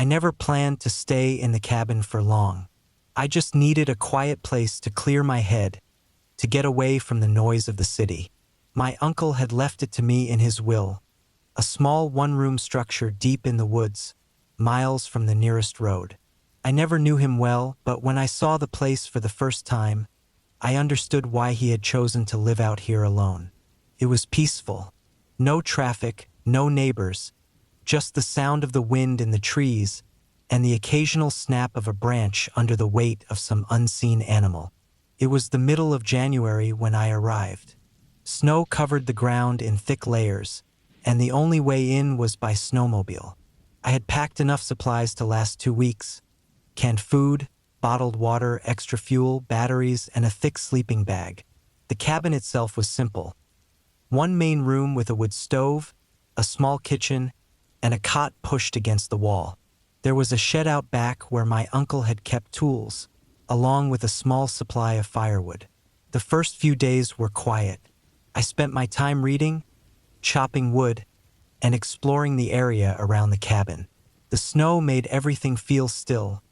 I never planned to stay in the cabin for long. I just needed a quiet place to clear my head, to get away from the noise of the city. My uncle had left it to me in his will, a small one-room structure deep in the woods, miles from the nearest road. I never knew him well, but when I saw the place for the first time, I understood why he had chosen to live out here alone. It was peaceful. No traffic, no neighbors, just the sound of the wind in the trees and the occasional snap of a branch under the weight of some unseen animal. It was the middle of January when I arrived. Snow covered the ground in thick layers, and the only way in was by snowmobile. I had packed enough supplies to last 2 weeks: canned food, bottled water, extra fuel, batteries, and a thick sleeping bag. The cabin itself was simple. One main room with a wood stove, a small kitchen, and a cot pushed against the wall. There was a shed out back where my uncle had kept tools, along with a small supply of firewood. The first few days were quiet. I spent my time reading, chopping wood, and exploring the area around the cabin. The snow made everything feel still,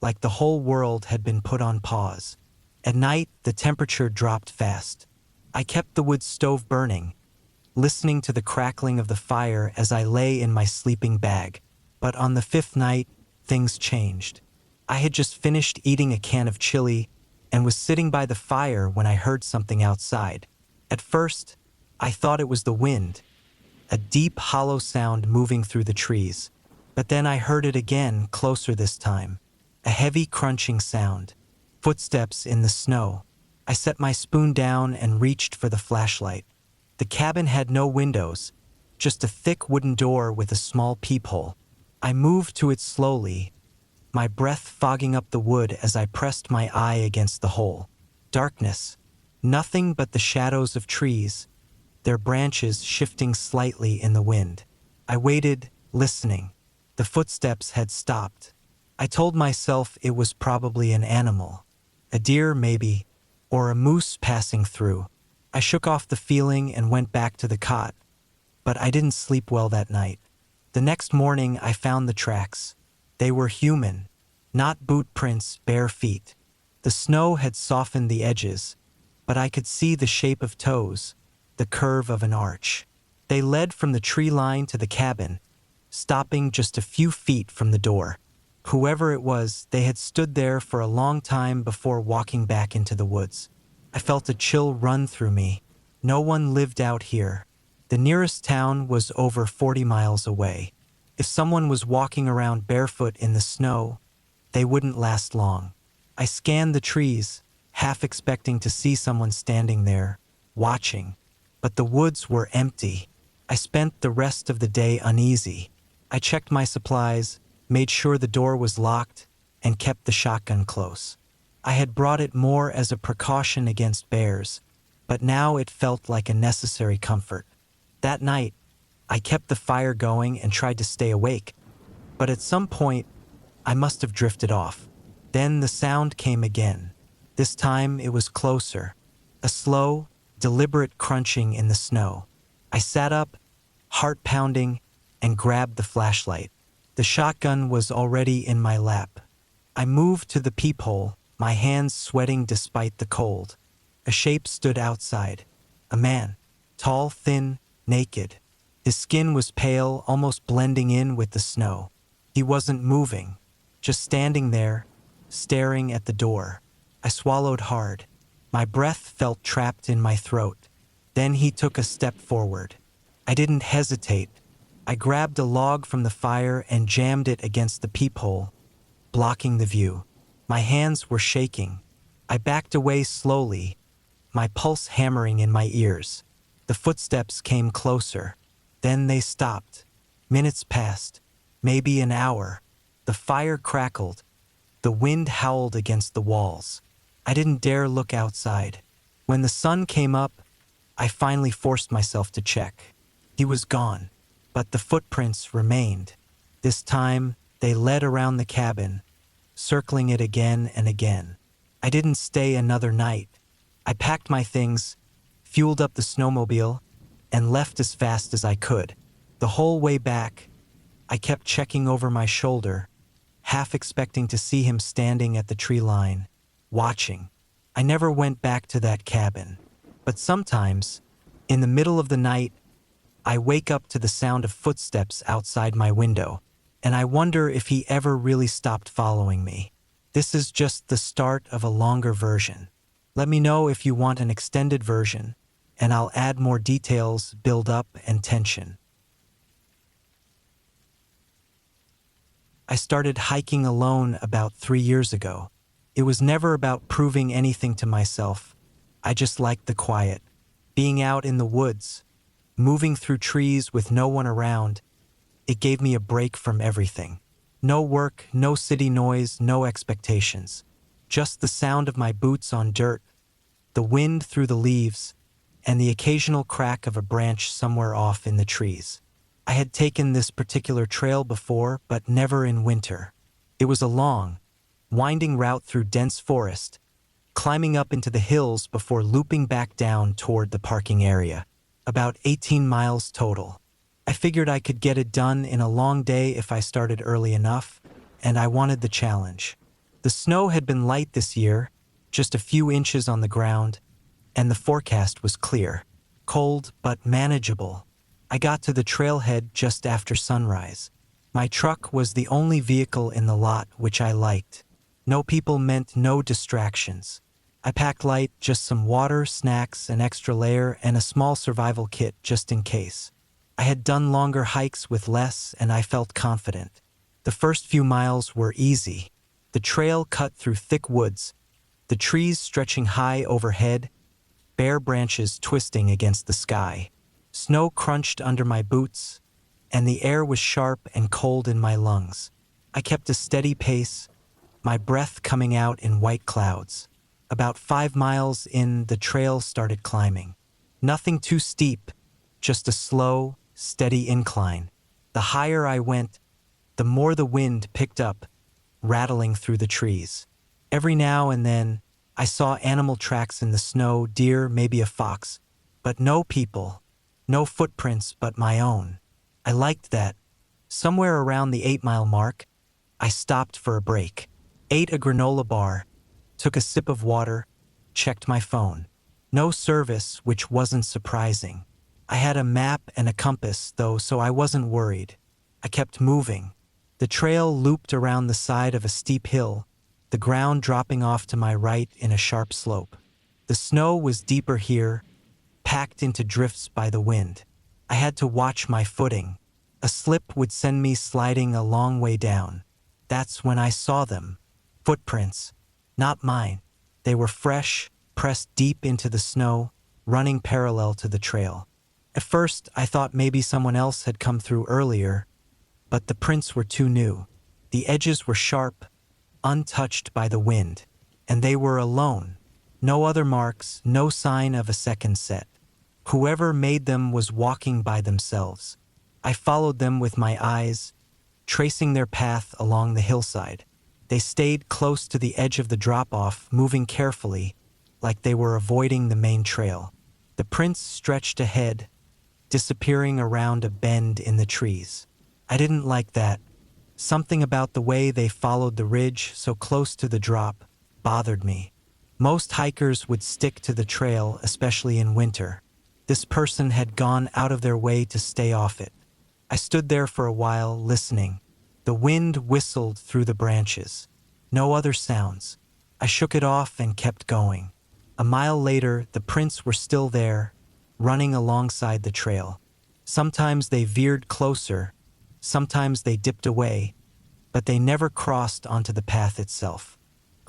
like the whole world had been put on pause. At night, the temperature dropped fast. I kept the wood stove burning, listening to the crackling of the fire as I lay in my sleeping bag. But on the 5th night, things changed. I had just finished eating a can of chili and was sitting by the fire when I heard something outside. At first, I thought it was the wind, a deep, hollow sound moving through the trees. But then I heard it again, closer this time. A heavy crunching sound. Footsteps in the snow. I set my spoon down and reached for the flashlight. The cabin had no windows, just a thick wooden door with a small peephole. I moved to it slowly, my breath fogging up the wood as I pressed my eye against the hole. Darkness. Nothing but the shadows of trees, their branches shifting slightly in the wind. I waited, listening. The footsteps had stopped. I told myself it was probably an animal. A deer, maybe, or a moose passing through. I shook off the feeling and went back to the cot, but I didn't sleep well that night. The next morning, I found the tracks. They were human, not boot prints, bare feet. The snow had softened the edges, but I could see the shape of toes, the curve of an arch. They led from the tree line to the cabin, stopping just a few feet from the door. Whoever it was, they had stood there for a long time before walking back into the woods. I felt a chill run through me. No one lived out here. The nearest town was over 40 miles away. If someone was walking around barefoot in the snow, they wouldn't last long. I scanned the trees, half expecting to see someone standing there, watching. But the woods were empty. I spent the rest of the day uneasy. I checked my supplies, made sure the door was locked, and kept the shotgun close. I had brought it more as a precaution against bears, but now it felt like a necessary comfort. That night, I kept the fire going and tried to stay awake, but at some point, I must have drifted off. Then the sound came again. This time it was closer, a slow, deliberate crunching in the snow. I sat up, heart pounding, and grabbed the flashlight. The shotgun was already in my lap. I moved to the peephole, my hands sweating despite the cold. A shape stood outside. A man, tall, thin, naked. His skin was pale, almost blending in with the snow. He wasn't moving, just standing there, staring at the door. I swallowed hard. My breath felt trapped in my throat. Then he took a step forward. I didn't hesitate. I grabbed a log from the fire and jammed it against the peephole, blocking the view. My hands were shaking. I backed away slowly, my pulse hammering in my ears. The footsteps came closer. Then they stopped. Minutes passed, maybe an hour. The fire crackled. The wind howled against the walls. I didn't dare look outside. When the sun came up, I finally forced myself to check. He was gone, but the footprints remained. This time, they led around the cabin, circling it again and again. I didn't stay another night. I packed my things, fueled up the snowmobile, and left as fast as I could. The whole way back, I kept checking over my shoulder, half expecting to see him standing at the tree line, watching. I never went back to that cabin. But sometimes, in the middle of the night, I wake up to the sound of footsteps outside my window, and I wonder if he ever really stopped following me. This is just the start of a longer version. Let me know if you want an extended version, and I'll add more details, build up, and tension. I started hiking alone about 3 years ago. It was never about proving anything to myself. I just liked the quiet. Being out in the woods, moving through trees with no one around, it gave me a break from everything. No work, no city noise, no expectations. Just the sound of my boots on dirt, the wind through the leaves, and the occasional crack of a branch somewhere off in the trees. I had taken this particular trail before, but never in winter. It was a long, winding route through dense forest, climbing up into the hills before looping back down toward the parking area. About 18 miles total. I figured I could get it done in a long day if I started early enough, and I wanted the challenge. The snow had been light this year, just a few inches on the ground, and the forecast was clear. Cold, but manageable. I got to the trailhead just after sunrise. My truck was the only vehicle in the lot, which I liked. No people meant no distractions. I packed light, just some water, snacks, an extra layer, and a small survival kit just in case. I had done longer hikes with less, and I felt confident. The first few miles were easy. The trail cut through thick woods, the trees stretching high overhead, bare branches twisting against the sky. Snow crunched under my boots, and the air was sharp and cold in my lungs. I kept a steady pace, my breath coming out in white clouds. About 5 miles in, the trail started climbing. Nothing too steep, just a slow, steady incline. The higher I went, the more the wind picked up, rattling through the trees. Every now and then, I saw animal tracks in the snow, deer, maybe a fox, but no people, no footprints but my own. I liked that. Somewhere around the 8-mile mark, I stopped for a break, ate a granola bar, took a sip of water, checked my phone. No service, which wasn't surprising. I had a map and a compass, though, so I wasn't worried. I kept moving. The trail looped around the side of a steep hill, the ground dropping off to my right in a sharp slope. The snow was deeper here, packed into drifts by the wind. I had to watch my footing. A slip would send me sliding a long way down. That's when I saw them. Footprints. Not mine. They were fresh, pressed deep into the snow, running parallel to the trail. At first, I thought maybe someone else had come through earlier, but the prints were too new. The edges were sharp, untouched by the wind, and they were alone. No other marks, no sign of a second set. Whoever made them was walking by themselves. I followed them with my eyes, tracing their path along the hillside. They stayed close to the edge of the drop-off, moving carefully, like they were avoiding the main trail. The prints stretched ahead, disappearing around a bend in the trees. I didn't like that. Something about the way they followed the ridge so close to the drop bothered me. Most hikers would stick to the trail, especially in winter. This person had gone out of their way to stay off it. I stood there for a while, listening. The wind whistled through the branches. No other sounds. I shook it off and kept going. A mile later, the prints were still there, running alongside the trail. Sometimes they veered closer, sometimes they dipped away, but they never crossed onto the path itself.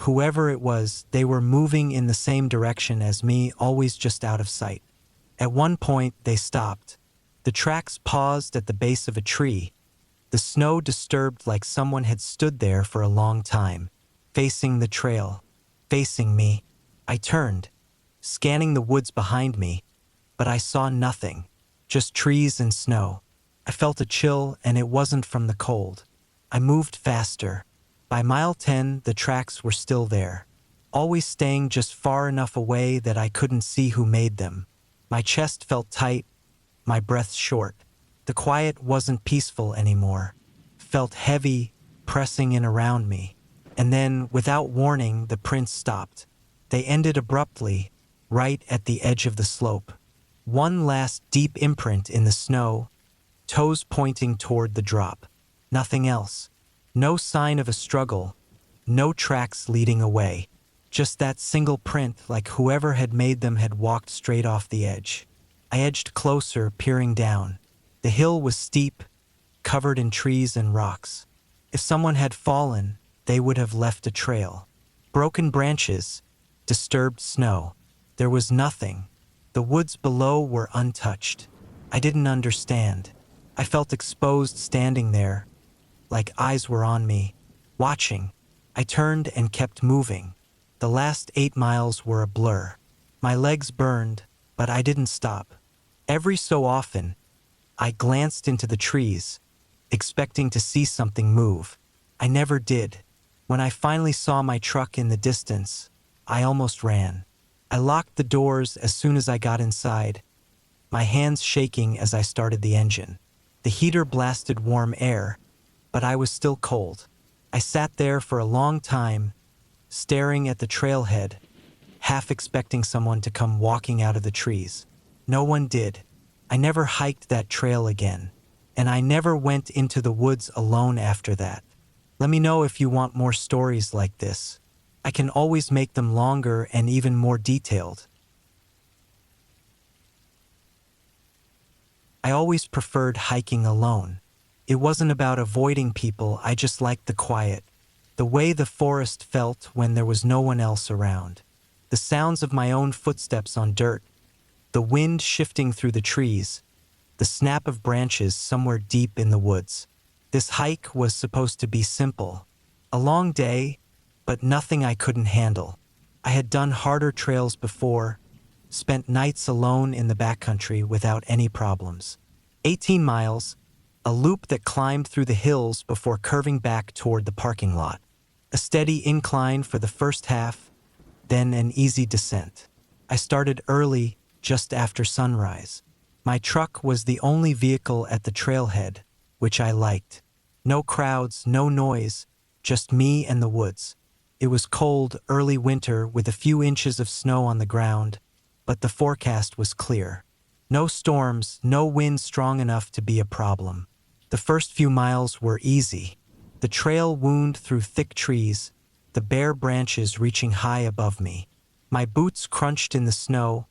Whoever it was, they were moving in the same direction as me, always just out of sight. At one point, they stopped. The tracks paused at the base of a tree. The snow disturbed like someone had stood there for a long time, facing the trail, facing me. I turned, scanning the woods behind me, but I saw nothing, just trees and snow. I felt a chill, and it wasn't from the cold. I moved faster. By mile 10, the tracks were still there, always staying just far enough away that I couldn't see who made them. My chest felt tight, my breath short. The quiet wasn't peaceful anymore. Felt heavy, pressing in around me. And then, without warning, the prints stopped. They ended abruptly, right at the edge of the slope. One last deep imprint in the snow, toes pointing toward the drop. Nothing else. No sign of a struggle, no tracks leading away. Just that single print, like whoever had made them had walked straight off the edge. I edged closer, peering down. The hill was steep, covered in trees and rocks. If someone had fallen, they would have left a trail. Broken branches, disturbed snow. There was nothing. The woods below were untouched. I didn't understand. I felt exposed standing there, like eyes were on me, watching. I turned and kept moving. The last 8 miles were a blur. My legs burned, but I didn't stop. Every so often, I glanced into the trees, expecting to see something move. I never did. When I finally saw my truck in the distance, I almost ran. I locked the doors as soon as I got inside, my hands shaking as I started the engine. The heater blasted warm air, but I was still cold. I sat there for a long time, staring at the trailhead, half expecting someone to come walking out of the trees. No one did. I never hiked that trail again, and I never went into the woods alone after that. Let me know if you want more stories like this. I can always make them longer and even more detailed. I always preferred hiking alone. It wasn't about avoiding people, I just liked the quiet. The way the forest felt when there was no one else around. The sounds of my own footsteps on dirt. The wind shifting through the trees. The snap of branches somewhere deep in the woods. This hike was supposed to be simple. A long day, but nothing I couldn't handle. I had done harder trails before, spent nights alone in the backcountry without any problems. 18 miles, a loop that climbed through the hills before curving back toward the parking lot. A steady incline for the first half, then an easy descent. I started early, just after sunrise. My truck was the only vehicle at the trailhead, which I liked. No crowds, no noise, just me and the woods. It was cold, early winter with a few inches of snow on the ground, but the forecast was clear. No storms, no wind strong enough to be a problem. The first few miles were easy. The trail wound through thick trees, the bare branches reaching high above me. My boots crunched in the snow,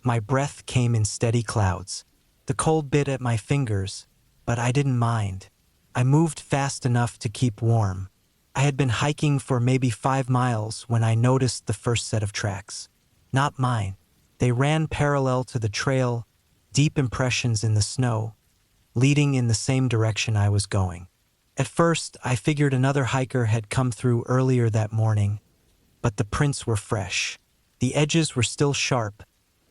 my breath came in steady clouds. The cold bit at my fingers, but I didn't mind. I moved fast enough to keep warm. I had been hiking for maybe 5 miles when I noticed the first set of tracks. Not mine. They ran parallel to the trail, deep impressions in the snow, leading in the same direction I was going. At first, I figured another hiker had come through earlier that morning, but the prints were fresh. The edges were still sharp,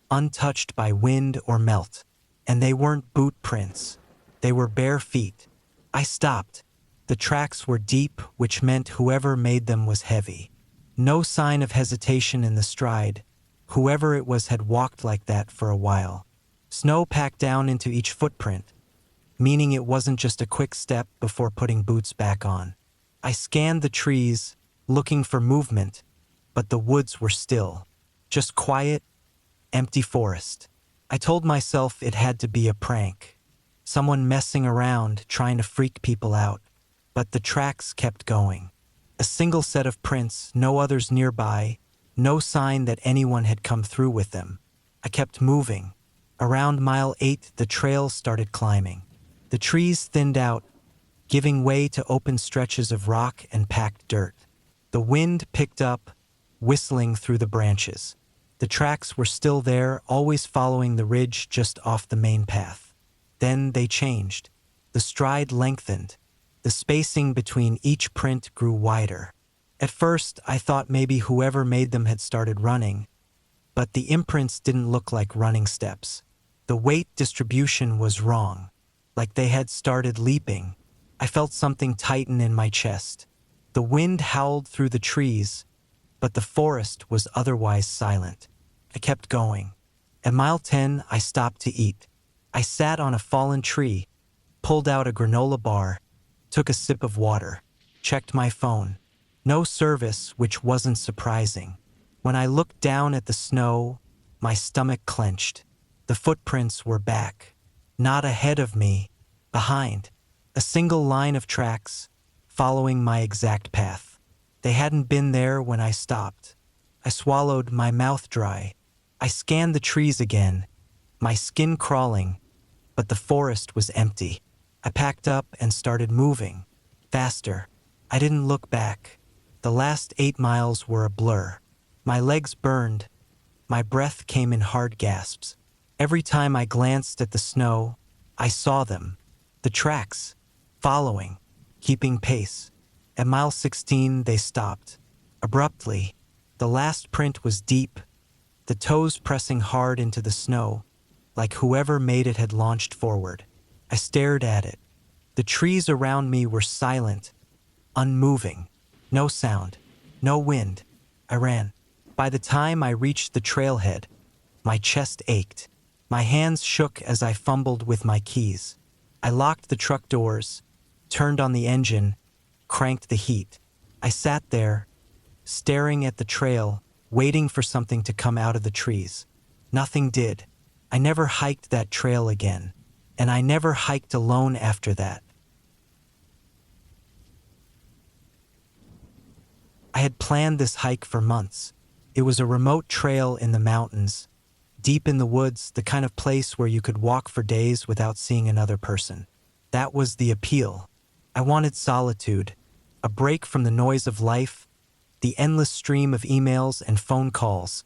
untouched by wind or melt, and they weren't boot prints. They were bare feet. I stopped. The tracks were deep, which meant whoever made them was heavy. No sign of hesitation in the stride. Whoever it was had walked like that for a while. Snow packed down into each footprint, meaning it wasn't just a quick step before putting boots back on. I scanned the trees, looking for movement, but the woods were still. Just quiet, empty forest. I told myself it had to be a prank. Someone messing around, trying to freak people out. But the tracks kept going. A single set of prints, no others nearby, no sign that anyone had come through with them. I kept moving. Around mile 8, the trail started climbing. The trees thinned out, giving way to open stretches of rock and packed dirt. The wind picked up, whistling through the branches. The tracks were still there, always following the ridge just off the main path. Then they changed. The stride lengthened. The spacing between each print grew wider. At first, I thought maybe whoever made them had started running, but the imprints didn't look like running steps. The weight distribution was wrong, like they had started leaping. I felt something tighten in my chest. The wind howled through the trees, but the forest was otherwise silent. I kept going. At mile 10, I stopped to eat. I sat on a fallen tree, pulled out a granola bar, took a sip of water. checked my phone. No service, which wasn't surprising. When I looked down at the snow, my stomach clenched. The footprints were back. Not ahead of me, behind. A single line of tracks, following my exact path. They hadn't been there when I stopped. I swallowed, my mouth dry. I scanned the trees again, my skin crawling, but the forest was empty. I packed up and started moving. Faster. I didn't look back. The last 8 miles were a blur. My legs burned. My breath came in hard gasps. Every time I glanced at the snow, I saw them. The tracks. Following. Keeping pace. At mile 16, they stopped. Abruptly. The last print was deep, the toes pressing hard into the snow, like whoever made it had launched forward. I stared at it. The trees around me were silent, unmoving. No sound, no wind. I ran. By the time I reached the trailhead, my chest ached. My hands shook as I fumbled with my keys. I locked the truck doors, turned on the engine, cranked the heat. I sat there, staring at the trail, waiting for something to come out of the trees. Nothing did. I never hiked that trail again, and I never hiked alone after that. I had planned this hike for months. It was a remote trail in the mountains, deep in the woods, the kind of place where you could walk for days without seeing another person. That was the appeal. I wanted solitude, a break from the noise of life, the endless stream of emails and phone calls,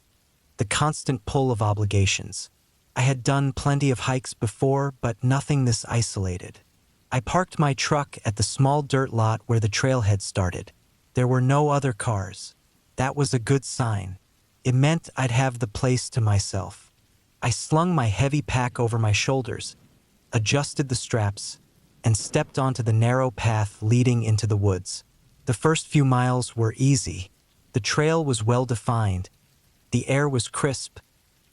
the constant pull of obligations. I had done plenty of hikes before, but nothing this isolated. I parked my truck at the small dirt lot where the trailhead started. There were no other cars. That was a good sign. It meant I'd have the place to myself. I slung my heavy pack over my shoulders, adjusted the straps, and stepped onto the narrow path leading into the woods. The first few miles were easy. The trail was well-defined. The air was crisp,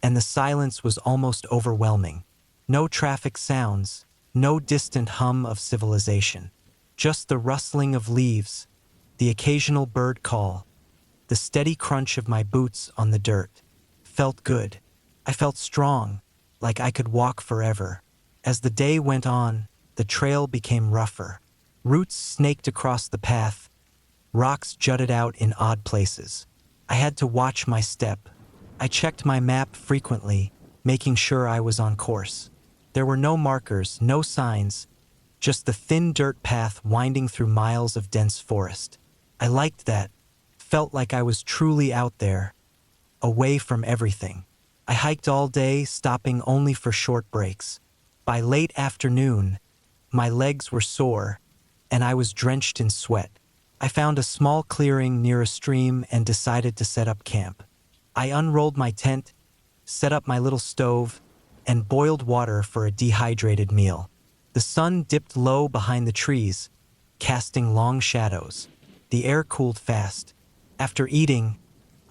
and the silence was almost overwhelming. No traffic sounds, no distant hum of civilization. Just the rustling of leaves, the occasional bird call, the steady crunch of my boots on the dirt. Felt good. I felt strong, like I could walk forever. As the day went on, the trail became rougher. Roots snaked across the path. Rocks jutted out in odd places. I had to watch my step. I checked my map frequently, making sure I was on course. There were no markers, no signs, just the thin dirt path winding through miles of dense forest. I liked that. Felt like I was truly out there, away from everything. I hiked all day, stopping only for short breaks. By late afternoon, my legs were sore, and I was drenched in sweat. I found a small clearing near a stream and decided to set up camp. I unrolled my tent, set up my little stove, and boiled water for a dehydrated meal. The sun dipped low behind the trees, casting long shadows. The air cooled fast. After eating,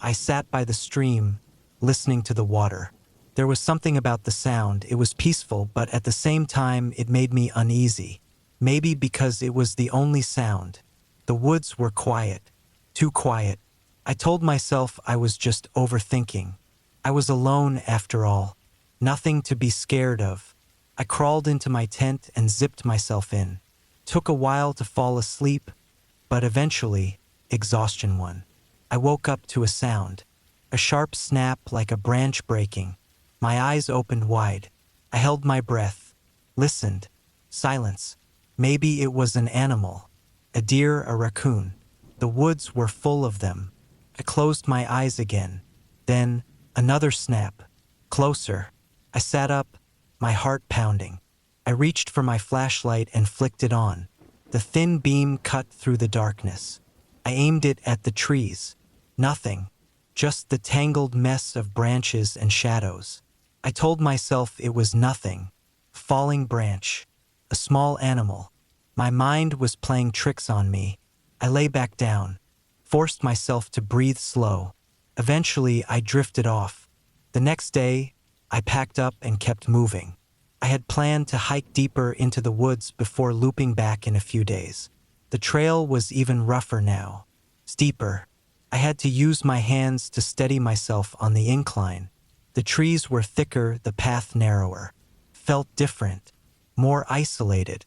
I sat by the stream, listening to the water. There was something about the sound. It was peaceful, but at the same time, it made me uneasy. Maybe because it was the only sound. The woods were quiet, too quiet. I told myself I was just overthinking. I was alone after all. Nothing to be scared of. I crawled into my tent and zipped myself in. Took a while to fall asleep, but eventually, exhaustion won. I woke up to a sound. A sharp snap like a branch breaking. My eyes opened wide. I held my breath. Listened. Silence. Maybe it was an animal. A deer, a raccoon. The woods were full of them. I closed my eyes again. Then, another snap. Closer. I sat up, my heart pounding. I reached for my flashlight and flicked it on. The thin beam cut through the darkness. I aimed it at the trees. Nothing. Just the tangled mess of branches and shadows. I told myself it was nothing. Falling branch. A small animal. My mind was playing tricks on me. I lay back down, forced myself to breathe slow. Eventually, I drifted off. The next day, I packed up and kept moving. I had planned to hike deeper into the woods before looping back in a few days. The trail was even rougher now, steeper. I had to use my hands to steady myself on the incline. The trees were thicker, the path narrower. Felt different, more isolated.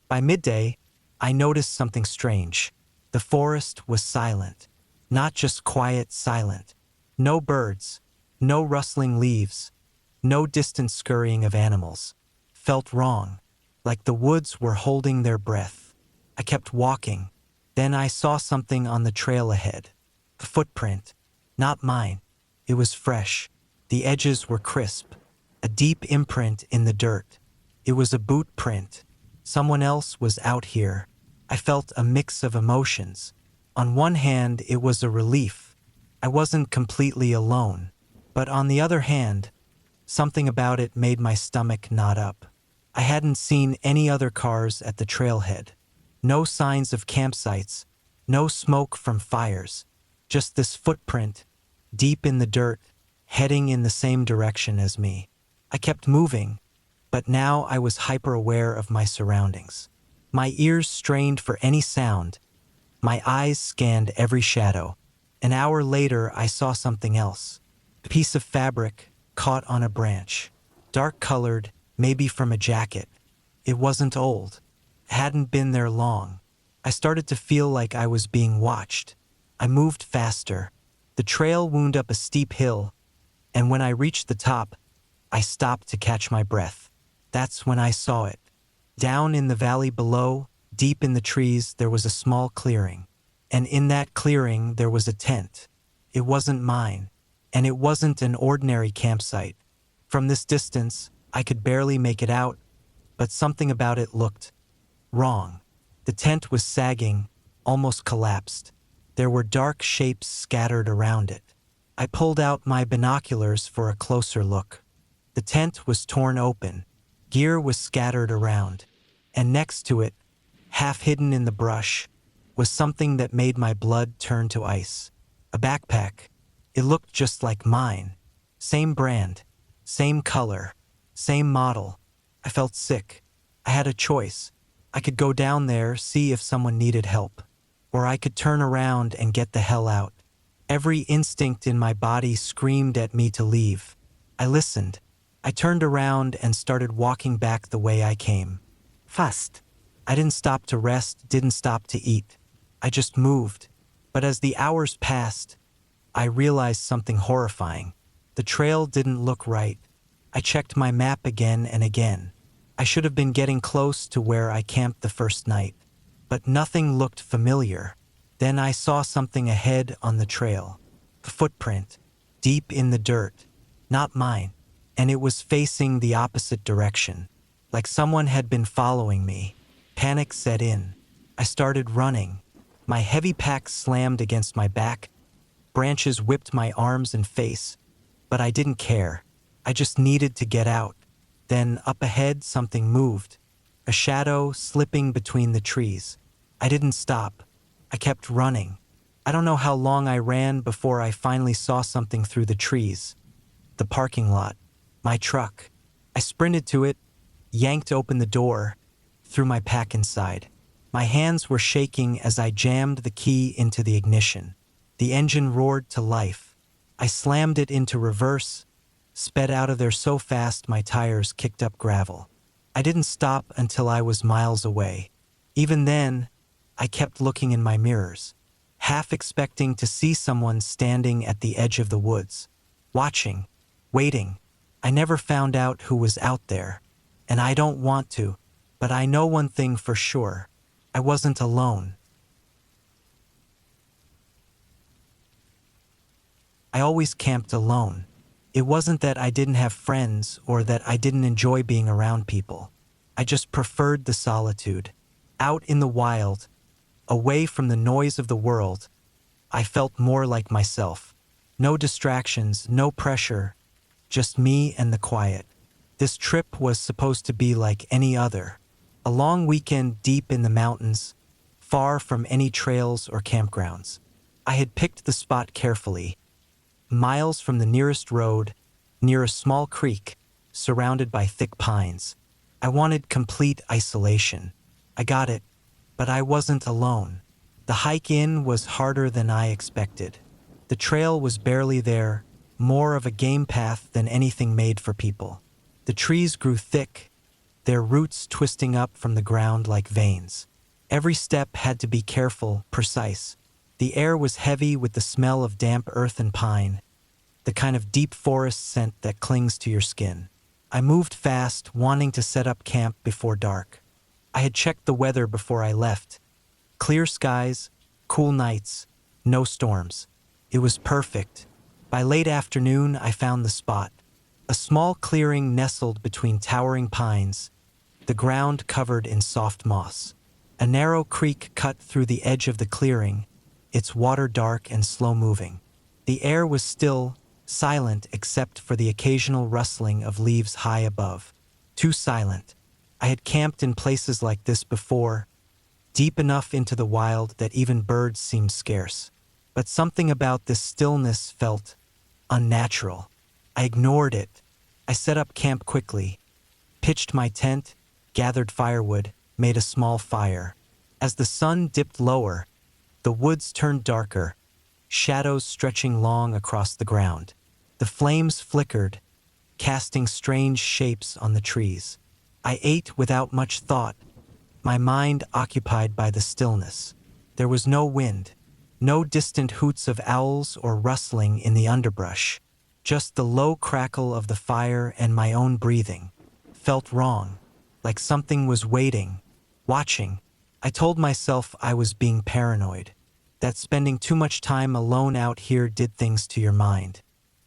By midday, I noticed something strange. The forest was silent. Not just quiet, silent. No birds, no rustling leaves, no distant scurrying of animals. Felt wrong, like the woods were holding their breath. I kept walking. Then I saw something on the trail ahead. A footprint. Not mine. It was fresh. The edges were crisp. A deep imprint in the dirt. It was a boot print. Someone else was out here. I felt a mix of emotions. On one hand, it was a relief. I wasn't completely alone. But on the other hand, something about it made my stomach knot up. I hadn't seen any other cars at the trailhead. No signs of campsites. No smoke from fires. Just this footprint, deep in the dirt, heading in the same direction as me. I kept moving, but now I was hyper-aware of my surroundings. My ears strained for any sound. My eyes scanned every shadow. An hour later, I saw something else. A piece of fabric caught on a branch. Dark-colored, maybe from a jacket. It wasn't old. It hadn't been there long. I started to feel like I was being watched. I moved faster. The trail wound up a steep hill, and when I reached the top, I stopped to catch my breath. That's when I saw it. Down in the valley below, deep in the trees, there was a small clearing. And in that clearing, there was a tent. It wasn't mine, and it wasn't an ordinary campsite. From this distance, I could barely make it out, but something about it looked wrong. The tent was sagging, almost collapsed. There were dark shapes scattered around it. I pulled out my binoculars for a closer look. The tent was torn open. Gear was scattered around. And next to it, half hidden in the brush, was something that made my blood turn to ice. A backpack. It looked just like mine. Same brand, same color, same model. I felt sick. I had a choice. I could go down there, see if someone needed help. Or I could turn around and get the hell out. Every instinct in my body screamed at me to leave. I listened. I turned around and started walking back the way I came. Fast. I didn't stop to rest, didn't stop to eat. I just moved. But as the hours passed, I realized something horrifying. The trail didn't look right. I checked my map again and again. I should have been getting close to where I camped the first night. But nothing looked familiar. Then I saw something ahead on the trail. A footprint, deep in the dirt. Not mine. And it was facing the opposite direction. Like someone had been following me. Panic set in. I started running. My heavy pack slammed against my back. Branches whipped my arms and face. But I didn't care. I just needed to get out. Then up ahead, something moved. A shadow slipping between the trees. I didn't stop. I kept running. I don't know how long I ran before I finally saw something through the trees. The parking lot. My truck. I sprinted to it, yanked open the door, threw my pack inside. My hands were shaking as I jammed the key into the ignition. The engine roared to life. I slammed it into reverse, sped out of there so fast my tires kicked up gravel. I didn't stop until I was miles away. Even then, I kept looking in my mirrors, half expecting to see someone standing at the edge of the woods, watching, waiting. I never found out who was out there, and I don't want to, but I know one thing for sure. I wasn't alone. I always camped alone. It wasn't that I didn't have friends or that I didn't enjoy being around people. I just preferred the solitude. Out in the wild, away from the noise of the world, I felt more like myself. No distractions, no pressure, just me and the quiet. This trip was supposed to be like any other. A long weekend deep in the mountains, far from any trails or campgrounds. I had picked the spot carefully, miles from the nearest road, near a small creek, surrounded by thick pines. I wanted complete isolation. I got it, But I wasn't alone. The hike in was harder than I expected. The trail was barely there, more of a game path than anything made for people. The trees grew thick, their roots twisting up from the ground like veins. Every step had to be careful, precise. The air was heavy with the smell of damp earth and pine, the kind of deep forest scent that clings to your skin. I moved fast, wanting to set up camp before dark. I had checked the weather before I left. Clear skies, cool nights, no storms. It was perfect. By late afternoon, I found the spot. A small clearing nestled between towering pines, the ground covered in soft moss. A narrow creek cut through the edge of the clearing, its water dark and slow-moving. The air was still, silent except for the occasional rustling of leaves high above. Too silent. I had camped in places like this before, deep enough into the wild that even birds seemed scarce. But something about this stillness felt unnatural. I ignored it. I set up camp quickly, pitched my tent, gathered firewood, made a small fire. As the sun dipped lower, the woods turned darker, shadows stretching long across the ground. The flames flickered, casting strange shapes on the trees. I ate without much thought, my mind occupied by the stillness. There was no wind, no distant hoots of owls or rustling in the underbrush, just the low crackle of the fire and my own breathing. Felt wrong, like something was waiting, watching. I told myself I was being paranoid, that spending too much time alone out here did things to your mind.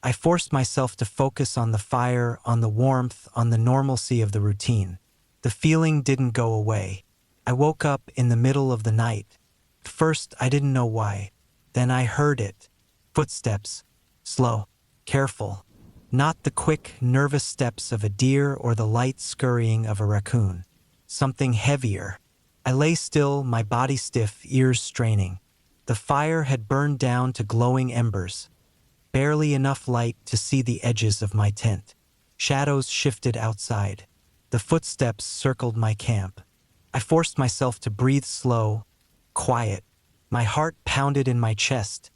I forced myself to focus on the fire, on the warmth, on the normalcy of the routine. The feeling didn't go away. I woke up in the middle of the night. At first, I didn't know why. Then I heard it. Footsteps. Slow. Careful. Not the quick, nervous steps of a deer or the light scurrying of a raccoon. Something heavier. I lay still, my body stiff, ears straining. The fire had burned down to glowing embers. Barely enough light to see the edges of my tent. Shadows shifted outside. The footsteps circled my camp. I forced myself to breathe slow, quiet. My heart pounded in my chest,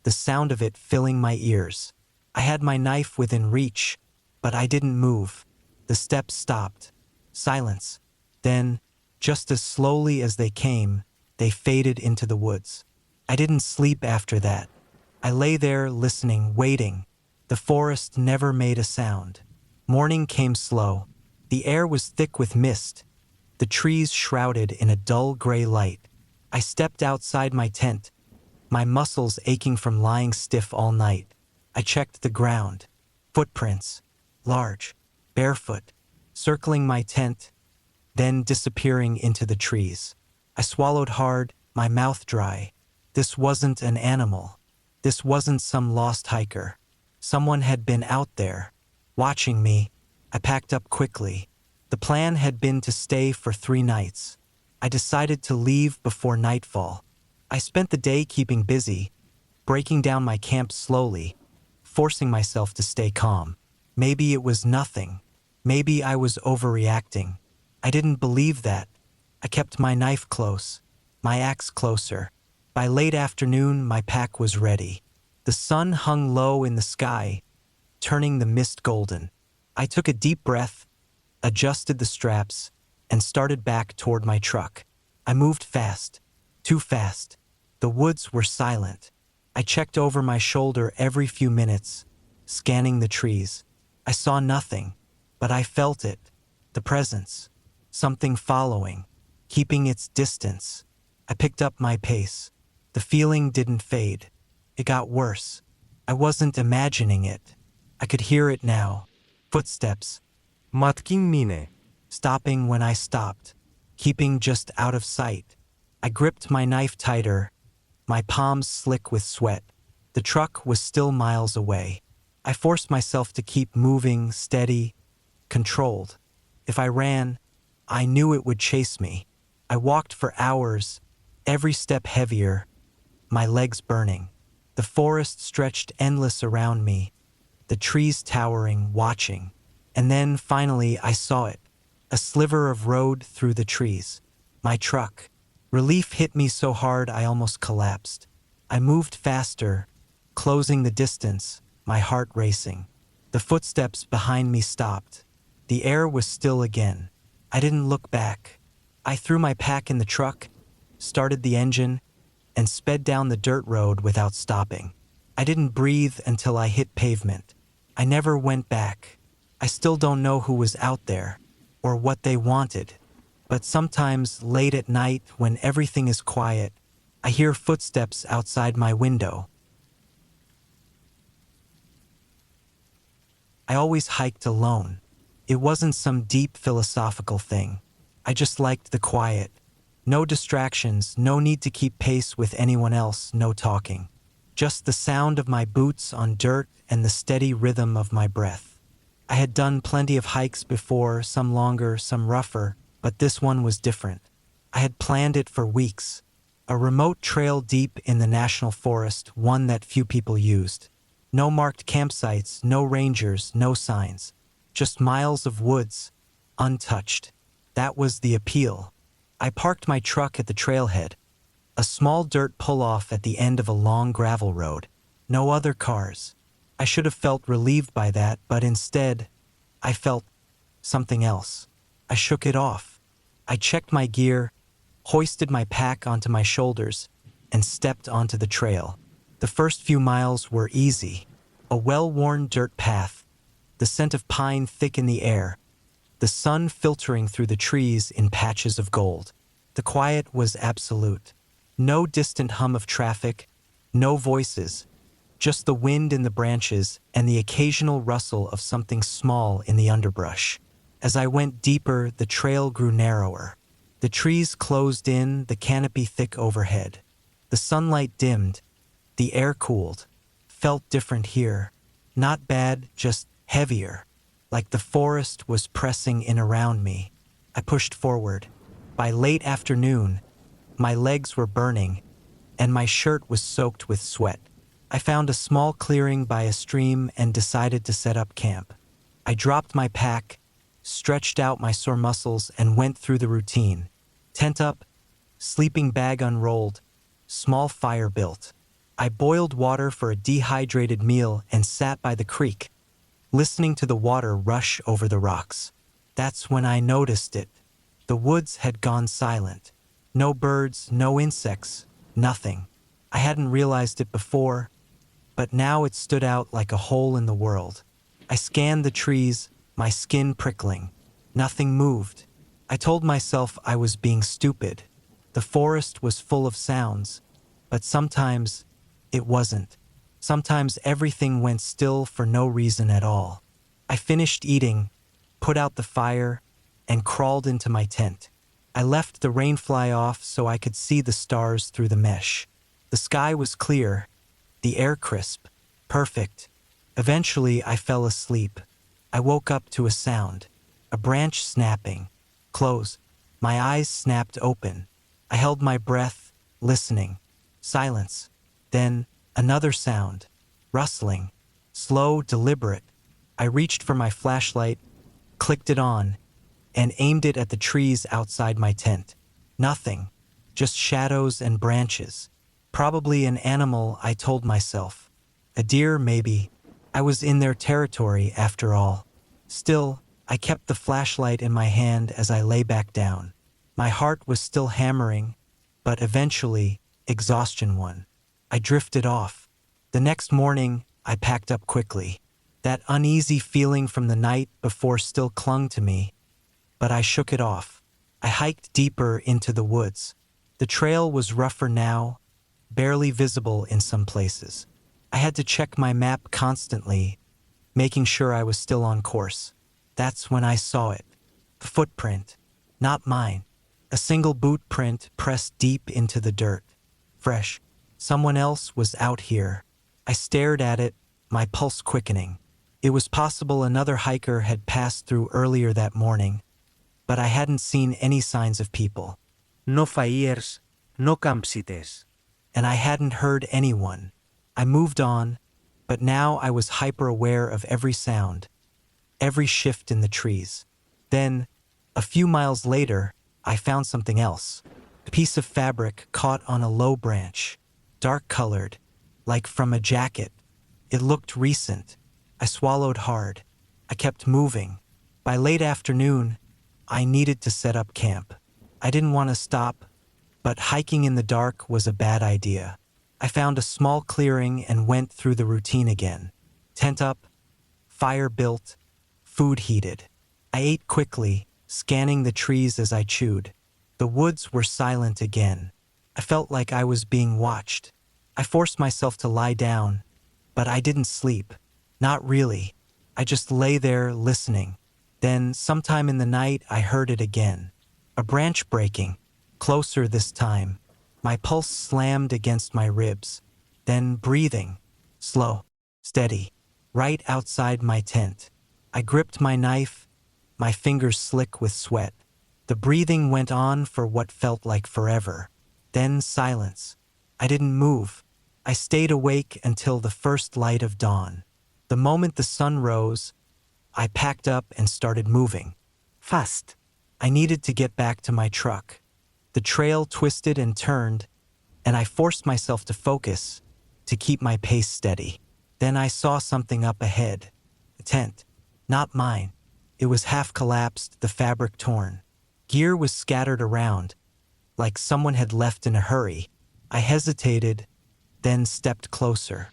the sound of it filling my ears. I had my knife within reach, but I didn't move. The steps stopped. Silence. Then, just as slowly as they came, they faded into the woods. I didn't sleep after that. I lay there listening, waiting. The forest never made a sound. Morning came slow. The air was thick with mist, the trees shrouded in a dull gray light. I stepped outside my tent, my muscles aching from lying stiff all night. I checked the ground. Footprints, large, barefoot, circling my tent, then disappearing into the trees. I swallowed hard, my mouth dry. This wasn't an animal. This wasn't some lost hiker. Someone had been out there, watching me. I packed up quickly. The plan had been to stay for 3 nights. I decided to leave before nightfall. I spent the day keeping busy, breaking down my camp slowly, forcing myself to stay calm. Maybe it was nothing. Maybe I was overreacting. I didn't believe that. I kept my knife close, my axe closer. By late afternoon, my pack was ready. The sun hung low in the sky, turning the mist golden. I took a deep breath, adjusted the straps, and started back toward my truck. I moved fast, too fast. The woods were silent. I checked over my shoulder every few minutes, scanning the trees. I saw nothing, but I felt it, the presence, something following, keeping its distance. I picked up my pace. The feeling didn't fade. It got worse. I wasn't imagining it. I could hear it now. Footsteps. Matking mine. Stopping when I stopped. Keeping just out of sight. I gripped my knife tighter, my palms slick with sweat. The truck was still miles away. I forced myself to keep moving, steady, controlled. If I ran, I knew it would chase me. I walked for hours, every step heavier, my legs burning. The forest stretched endless around me, the trees towering, watching. And then, finally, I saw it. A sliver of road through the trees. My truck. Relief hit me so hard I almost collapsed. I moved faster, closing the distance, my heart racing. The footsteps behind me stopped. The air was still again. I didn't look back. I threw my pack in the truck, started the engine, and sped down the dirt road without stopping. I didn't breathe until I hit pavement. I never went back. I still don't know who was out there, or what they wanted. But sometimes, late at night, when everything is quiet, I hear footsteps outside my window. I always hiked alone. It wasn't some deep philosophical thing. I just liked the quiet. No distractions, no need to keep pace with anyone else, no talking. Just the sound of my boots on dirt and the steady rhythm of my breath. I had done plenty of hikes before, some longer, some rougher, but this one was different. I had planned it for weeks. A remote trail deep in the national forest, one that few people used. No marked campsites, no rangers, no signs. Just miles of woods, untouched. That was the appeal. I parked my truck at the trailhead, a small dirt pull-off at the end of a long gravel road. No other cars. I should have felt relieved by that, but instead, I felt something else. I shook it off. I checked my gear, hoisted my pack onto my shoulders, and stepped onto the trail. The first few miles were easy. A well-worn dirt path, the scent of pine thick in the air, the sun filtering through the trees in patches of gold. The quiet was absolute. No distant hum of traffic, no voices, just the wind in the branches and the occasional rustle of something small in the underbrush. As I went deeper, the trail grew narrower. The trees closed in, the canopy thick overhead. The sunlight dimmed, the air cooled. Felt different here. Not bad, just heavier. Like the forest was pressing in around me. I pushed forward. By late afternoon, my legs were burning, and my shirt was soaked with sweat. I found a small clearing by a stream and decided to set up camp. I dropped my pack, stretched out my sore muscles, and went through the routine. Tent up, sleeping bag unrolled, small fire built. I boiled water for a dehydrated meal and sat by the creek, listening to the water rush over the rocks. That's when I noticed it. The woods had gone silent. No birds, no insects, nothing. I hadn't realized it before, but now it stood out like a hole in the world. I scanned the trees, my skin prickling. Nothing moved. I told myself I was being stupid. The forest was full of sounds, but sometimes it wasn't. Sometimes everything went still for no reason at all. I finished eating, put out the fire, and crawled into my tent. I left the rain fly off so I could see the stars through the mesh. The sky was clear, the air crisp, perfect. Eventually, I fell asleep. I woke up to a sound, a branch snapping. Close. My eyes snapped open. I held my breath, listening. Silence. Then, another sound. Rustling. Slow, deliberate. I reached for my flashlight, clicked it on, and aimed it at the trees outside my tent. Nothing. Just shadows and branches. Probably an animal, I told myself. A deer, maybe. I was in their territory, after all. Still, I kept the flashlight in my hand as I lay back down. My heart was still hammering, but eventually, exhaustion won. I drifted off. The next morning, I packed up quickly. That uneasy feeling from the night before still clung to me, but I shook it off. I hiked deeper into the woods. The trail was rougher now, barely visible in some places. I had to check my map constantly, making sure I was still on course. That's when I saw it. A footprint. Not mine. A single boot print pressed deep into the dirt. Fresh. Someone else was out here. I stared at it, my pulse quickening. It was possible another hiker had passed through earlier that morning, but I hadn't seen any signs of people. No fires, no campsites. And I hadn't heard anyone. I moved on, but now I was hyper-aware of every sound, every shift in the trees. Then, a few miles later, I found something else. A piece of fabric caught on a low branch, dark-colored, like from a jacket. It looked recent. I swallowed hard. I kept moving. By late afternoon, I needed to set up camp. I didn't want to stop, but hiking in the dark was a bad idea. I found a small clearing and went through the routine again. Tent up, fire built, food heated. I ate quickly, scanning the trees as I chewed. The woods were silent again. I felt like I was being watched. I forced myself to lie down, but I didn't sleep. Not really. I just lay there listening. Then, sometime in the night, I heard it again. A branch breaking, closer this time. My pulse slammed against my ribs. Then breathing, slow, steady, right outside my tent. I gripped my knife, my fingers slick with sweat. The breathing went on for what felt like forever. Then silence. I didn't move. I stayed awake until the first light of dawn. The moment the sun rose, I packed up and started moving. Fast. I needed to get back to my truck. The trail twisted and turned, and I forced myself to focus, to keep my pace steady. Then I saw something up ahead. A tent. Not mine. It was half collapsed, the fabric torn. Gear was scattered around, like someone had left in a hurry. I hesitated, then stepped closer.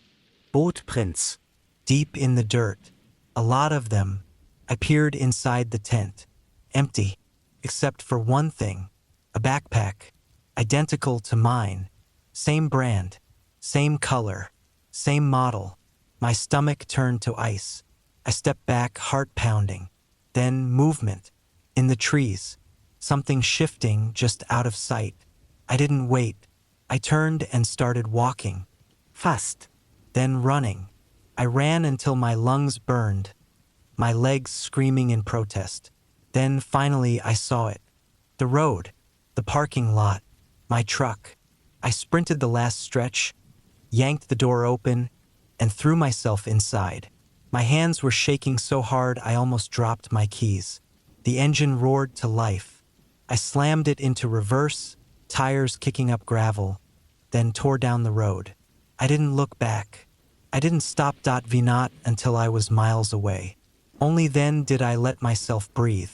Bootprints. Deep in the dirt, a lot of them. I peered inside the tent. Empty, except for one thing. A backpack, identical to mine. Same brand, same color, same model. My stomach turned to ice. I stepped back, heart pounding. Then movement. In the trees. Something shifting just out of sight. I didn't wait. I turned and started walking. Fast. Then running. I ran until my lungs burned, my legs screaming in protest. Then finally I saw it. The road, the parking lot, my truck. I sprinted the last stretch, yanked the door open, and threw myself inside. My hands were shaking so hard I almost dropped my keys. The engine roared to life. I slammed it into reverse, tires kicking up gravel, then tore down the road. I didn't look back. I didn't stop .v until I was miles away. Only then did I let myself breathe.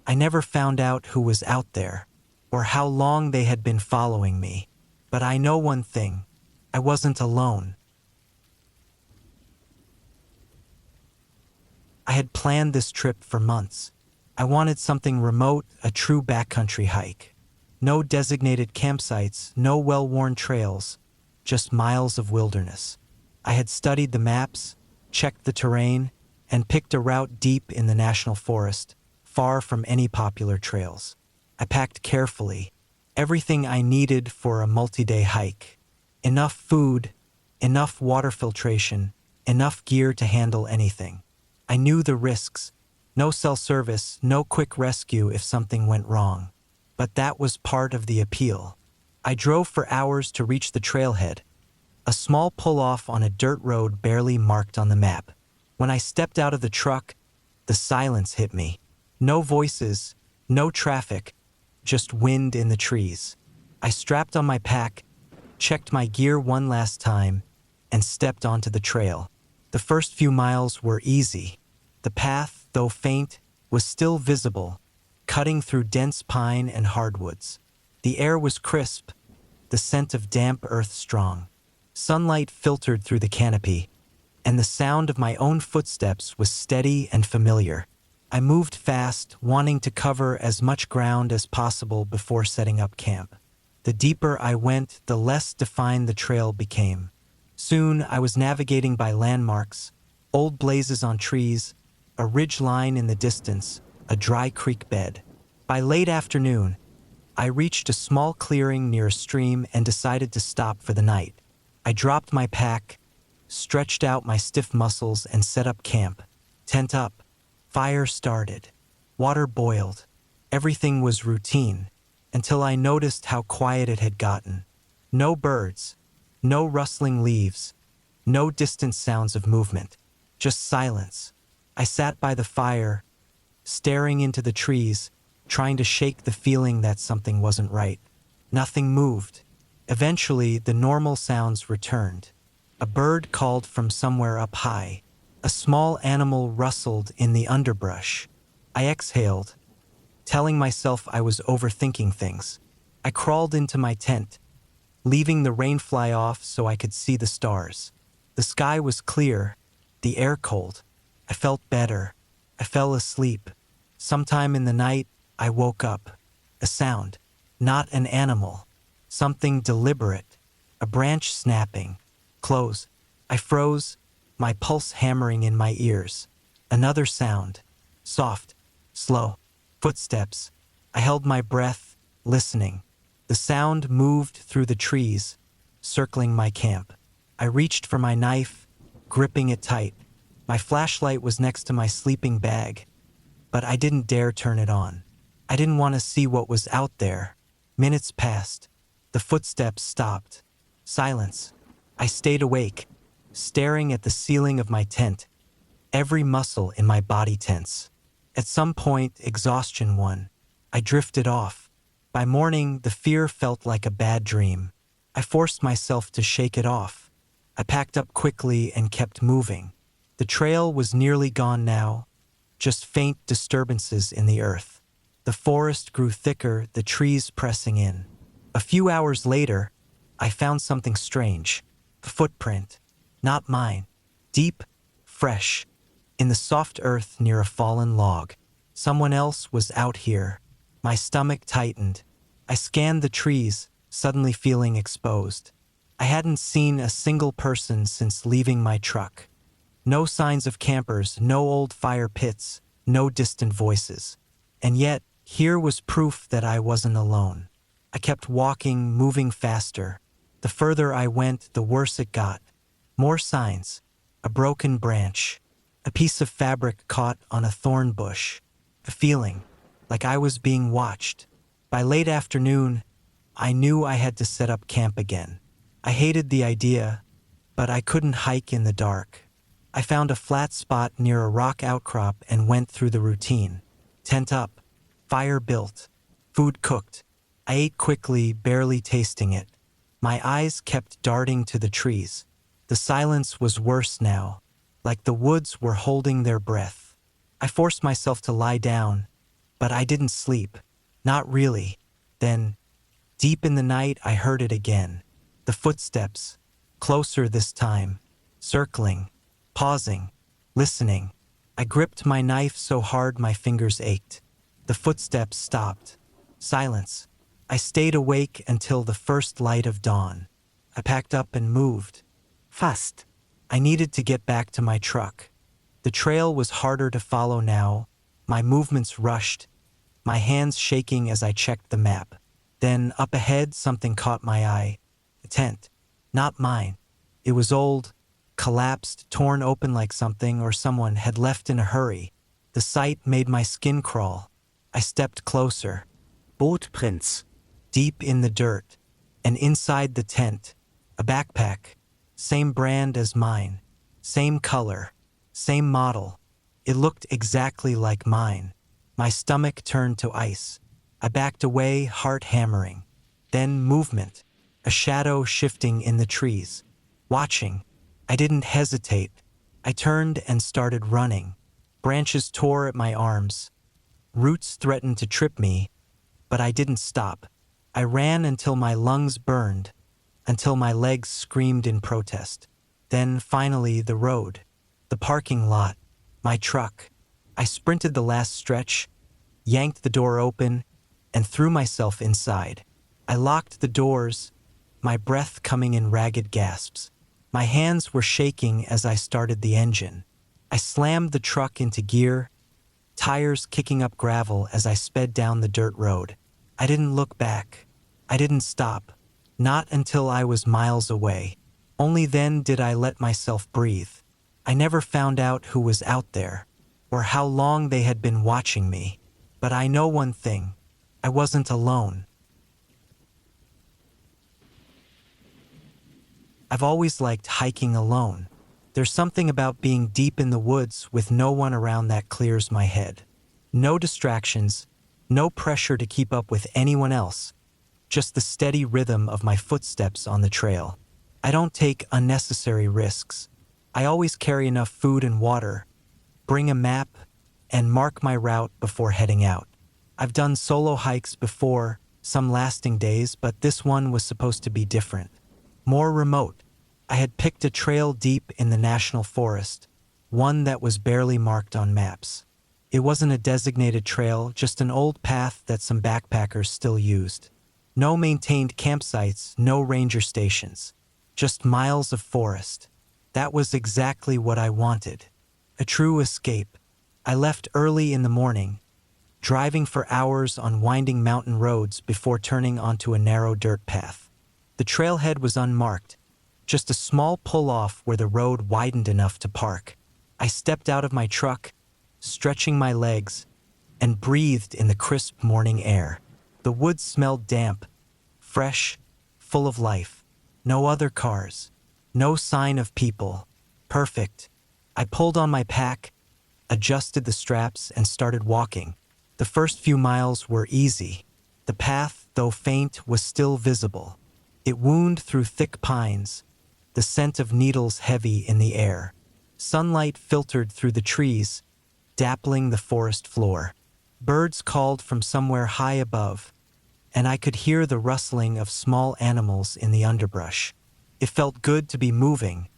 I never found out who was out there, or how long they had been following me. But I know one thing. I wasn't alone. I had planned this trip for months. I wanted something remote, a true backcountry hike. No designated campsites, no well-worn trails, just miles of wilderness. I had studied the maps, checked the terrain, and picked a route deep in the national forest, far from any popular trails. I packed carefully, everything I needed for a multi-day hike. Enough food, enough water filtration, enough gear to handle anything. I knew the risks. No cell service, no quick rescue if something went wrong. But that was part of the appeal. I drove for hours to reach the trailhead, a small pull-off on a dirt road barely marked on the map. When I stepped out of the truck, the silence hit me. No voices, no traffic, just wind in the trees. I strapped on my pack, checked my gear one last time, and stepped onto the trail. The first few miles were easy. The path, though faint, was still visible, cutting through dense pine and hardwoods. The air was crisp, the scent of damp earth strong. Sunlight filtered through the canopy, and the sound of my own footsteps was steady and familiar. I moved fast, wanting to cover as much ground as possible before setting up camp. The deeper I went, the less defined the trail became. Soon I was navigating by landmarks, old blazes on trees, a ridge line in the distance, a dry creek bed. By late afternoon, I reached a small clearing near a stream and decided to stop for the night. I dropped my pack, stretched out my stiff muscles, and set up camp. Tent up. Fire started. Water boiled. Everything was routine, until I noticed how quiet it had gotten. No birds, no rustling leaves, no distant sounds of movement, just silence. I sat by the fire, staring into the trees, trying to shake the feeling that something wasn't right. Nothing moved. Eventually, the normal sounds returned. A bird called from somewhere up high. A small animal rustled in the underbrush. I exhaled, telling myself I was overthinking things. I crawled into my tent, leaving the rain fly off so I could see the stars. The sky was clear, the air cold. I felt better. I fell asleep. Sometime in the night, I woke up. A sound. Not an animal. Something deliberate. A branch snapping. Close. I froze, my pulse hammering in my ears. Another sound. Soft. Slow. Footsteps. I held my breath, listening. The sound moved through the trees, circling my camp. I reached for my knife, gripping it tight. My flashlight was next to my sleeping bag, but I didn't dare turn it on. I didn't want to see what was out there. Minutes passed. The footsteps stopped. Silence. I stayed awake, staring at the ceiling of my tent, every muscle in my body tense. At some point, exhaustion won. I drifted off. By morning, the fear felt like a bad dream. I forced myself to shake it off. I packed up quickly and kept moving. The trail was nearly gone now, just faint disturbances in the earth. The forest grew thicker, the trees pressing in. A few hours later, I found something strange. A footprint. Not mine. Deep, fresh, in the soft earth near a fallen log. Someone else was out here. My stomach tightened. I scanned the trees, suddenly feeling exposed. I hadn't seen a single person since leaving my truck. No signs of campers, no old fire pits, no distant voices. And yet, here was proof that I wasn't alone. I kept walking, moving faster. The further I went, the worse it got. More signs. A broken branch. A piece of fabric caught on a thorn bush. A feeling, like I was being watched. By late afternoon, I knew I had to set up camp again. I hated the idea, but I couldn't hike in the dark. I found a flat spot near a rock outcrop and went through the routine. Tent up, fire built, food cooked. I ate quickly, barely tasting it. My eyes kept darting to the trees. The silence was worse now, like the woods were holding their breath. I forced myself to lie down, but I didn't sleep. Not really. Then, deep in the night, I heard it again. The footsteps, closer this time, circling, pausing, listening. I gripped my knife so hard my fingers ached. The footsteps stopped. Silence. I stayed awake until the first light of dawn. I packed up and moved. Fast. I needed to get back to my truck. The trail was harder to follow now. My movements rushed, my hands shaking as I checked the map. Then, up ahead, something caught my eye. A tent. Not mine. It was old, collapsed, torn open like something or someone had left in a hurry. The sight made my skin crawl. I stepped closer. Bootprints. Deep in the dirt. And inside the tent, a backpack. Same brand as mine. Same color. Same model. It looked exactly like mine. My stomach turned to ice. I backed away, heart hammering. Then movement. A shadow shifting in the trees. Watching. I didn't hesitate. I turned and started running. Branches tore at my arms. Roots threatened to trip me, but I didn't stop. I ran until my lungs burned, until my legs screamed in protest. Then, finally, the road. The parking lot. My truck. I sprinted the last stretch, yanked the door open, and threw myself inside. I locked the doors, my breath coming in ragged gasps. My hands were shaking as I started the engine. I slammed the truck into gear, tires kicking up gravel as I sped down the dirt road. I didn't look back. I didn't stop. Not until I was miles away. Only then did I let myself breathe. I never found out who was out there, or how long they had been watching me. But I know one thing. I wasn't alone. I've always liked hiking alone. There's something about being deep in the woods with no one around that clears my head. No distractions, no pressure to keep up with anyone else. just the steady rhythm of my footsteps on the trail. I don't take unnecessary risks. I always carry enough food and water, bring a map, and mark my route before heading out. I've done solo hikes before, some lasting days, but this one was supposed to be different. More remote. I had picked a trail deep in the national forest, one that was barely marked on maps. It wasn't a designated trail, just an old path that some backpackers still used. No maintained campsites, no ranger stations. Just miles of forest. That was exactly what I wanted. A true escape. I left early in the morning, driving for hours on winding mountain roads before turning onto a narrow dirt path. The trailhead was unmarked, just a small pull-off where the road widened enough to park. I stepped out of my truck, stretching my legs, and breathed in the crisp morning air. The woods smelled damp, fresh, full of life. No other cars. No sign of people. Perfect. I pulled on my pack, adjusted the straps, and started walking. The first few miles were easy. The path, though faint, was still visible. It wound through thick pines, the scent of needles heavy in the air. Sunlight filtered through the trees, dappling the forest floor. Birds called from somewhere high above, and I could hear the rustling of small animals in the underbrush. It felt good to be moving,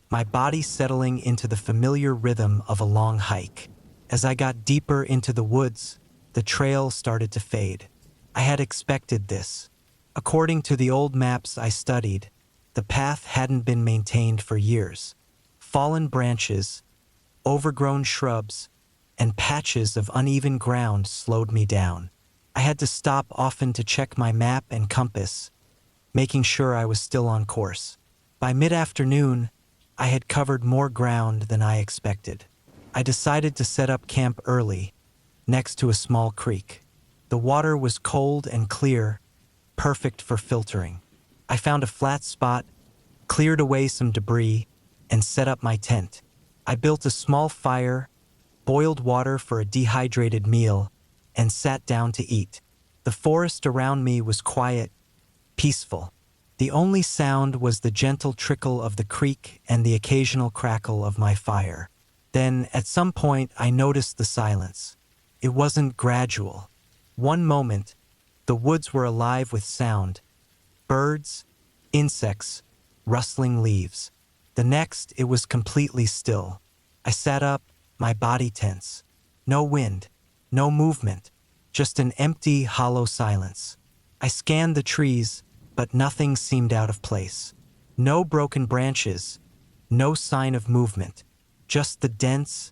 my body settling into the familiar rhythm of a long hike. As I got deeper into the woods, the trail started to fade. I had expected this. According to the old maps I studied, the path hadn't been maintained for years. Fallen branches, overgrown shrubs, and patches of uneven ground slowed me down. I had to stop often to check my map and compass, making sure I was still on course. By mid-afternoon, I had covered more ground than I expected. I decided to set up camp early, next to a small creek. The water was cold and clear, perfect for filtering. I found a flat spot, cleared away some debris, and set up my tent. I built a small fire, boiled water for a dehydrated meal, and sat down to eat. The forest around me was quiet, peaceful. The only sound was the gentle trickle of the creek and the occasional crackle of my fire. Then, at some point, I noticed the silence. It wasn't gradual. One moment, the woods were alive with sound. Birds, insects, rustling leaves. The next, it was completely still. I sat up, my body tense. No wind, no movement, just an empty, hollow silence. I scanned the trees, but nothing seemed out of place. No broken branches, no sign of movement, just the dense,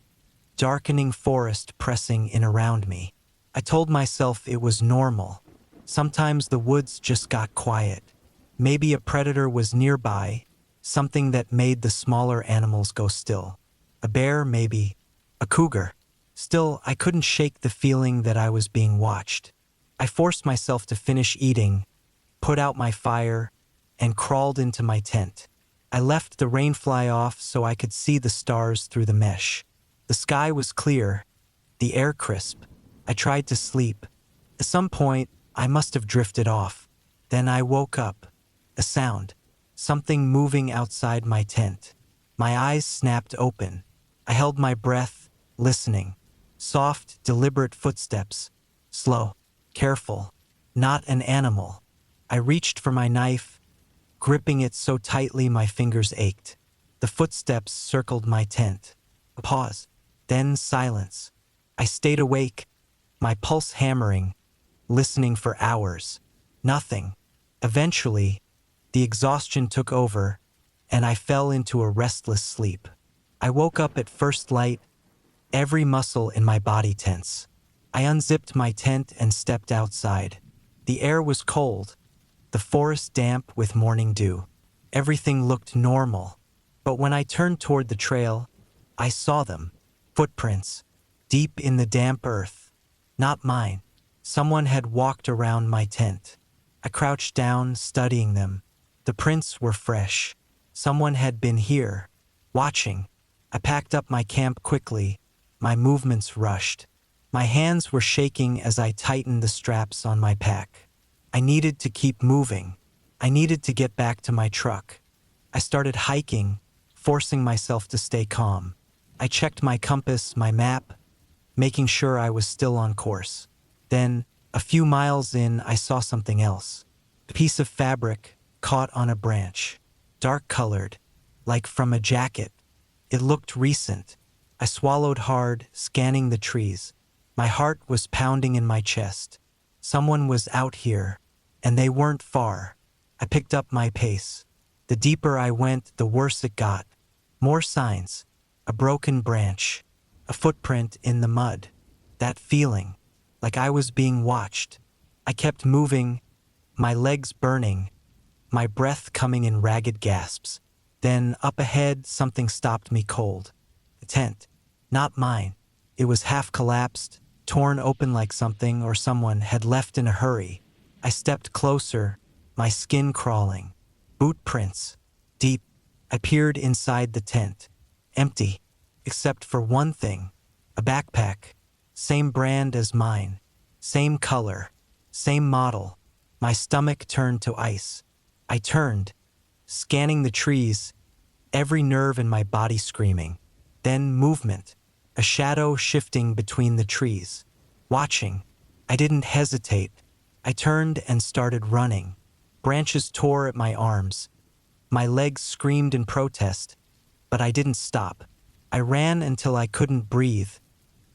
darkening forest pressing in around me. I told myself it was normal. Sometimes the woods just got quiet. Maybe a predator was nearby, something that made the smaller animals go still. A bear, maybe. A cougar. Still, I couldn't shake the feeling that I was being watched. I forced myself to finish eating, put out my fire, and crawled into my tent. I left the rain fly off so I could see the stars through the mesh. The sky was clear, the air crisp. I tried to sleep. At some point, I must have drifted off. Then I woke up. A sound. Something moving outside my tent. My eyes snapped open. I held my breath, listening. Soft, deliberate footsteps. Slow, careful. Not an animal. I reached for my knife, gripping it so tightly my fingers ached. The footsteps circled my tent. A pause. Then silence. I stayed awake, my pulse hammering, listening for hours. Nothing. Eventually, the exhaustion took over, and I fell into a restless sleep. I woke up at first light, every muscle in my body tense. I unzipped my tent and stepped outside. The air was cold, the forest damp with morning dew. Everything looked normal, but when I turned toward the trail, I saw them. Footprints, deep in the damp earth. Not mine. Someone had walked around my tent. I crouched down, studying them. The prints were fresh. Someone had been here, watching. I packed up my camp quickly. My movements rushed. My hands were shaking as I tightened the straps on my pack. I needed to keep moving. I needed to get back to my truck. I started hiking, forcing myself to stay calm. I checked my compass, my map, making sure I was still on course. Then, a few miles in, I saw something else. A piece of fabric caught on a branch, dark-colored, like from a jacket. It looked recent. I swallowed hard, scanning the trees. My heart was pounding in my chest. Someone was out here, and they weren't far. I picked up my pace. The deeper I went, the worse it got. More signs. A broken branch. A footprint in the mud. That feeling, like I was being watched. I kept moving, my legs burning, my breath coming in ragged gasps. Then, up ahead, something stopped me cold. A tent. Not mine. It was half collapsed, torn open like something or someone had left in a hurry. I stepped closer, my skin crawling. Boot prints. Deep. I peered inside the tent. Empty. Except for one thing. A backpack. Same brand as mine. Same color. Same model. My stomach turned to ice. I turned, scanning the trees, every nerve in my body screaming. Then movement. A shadow shifting between the trees. Watching. I didn't hesitate. I turned and started running. Branches tore at my arms. My legs screamed in protest, but I didn't stop. I ran until I couldn't breathe,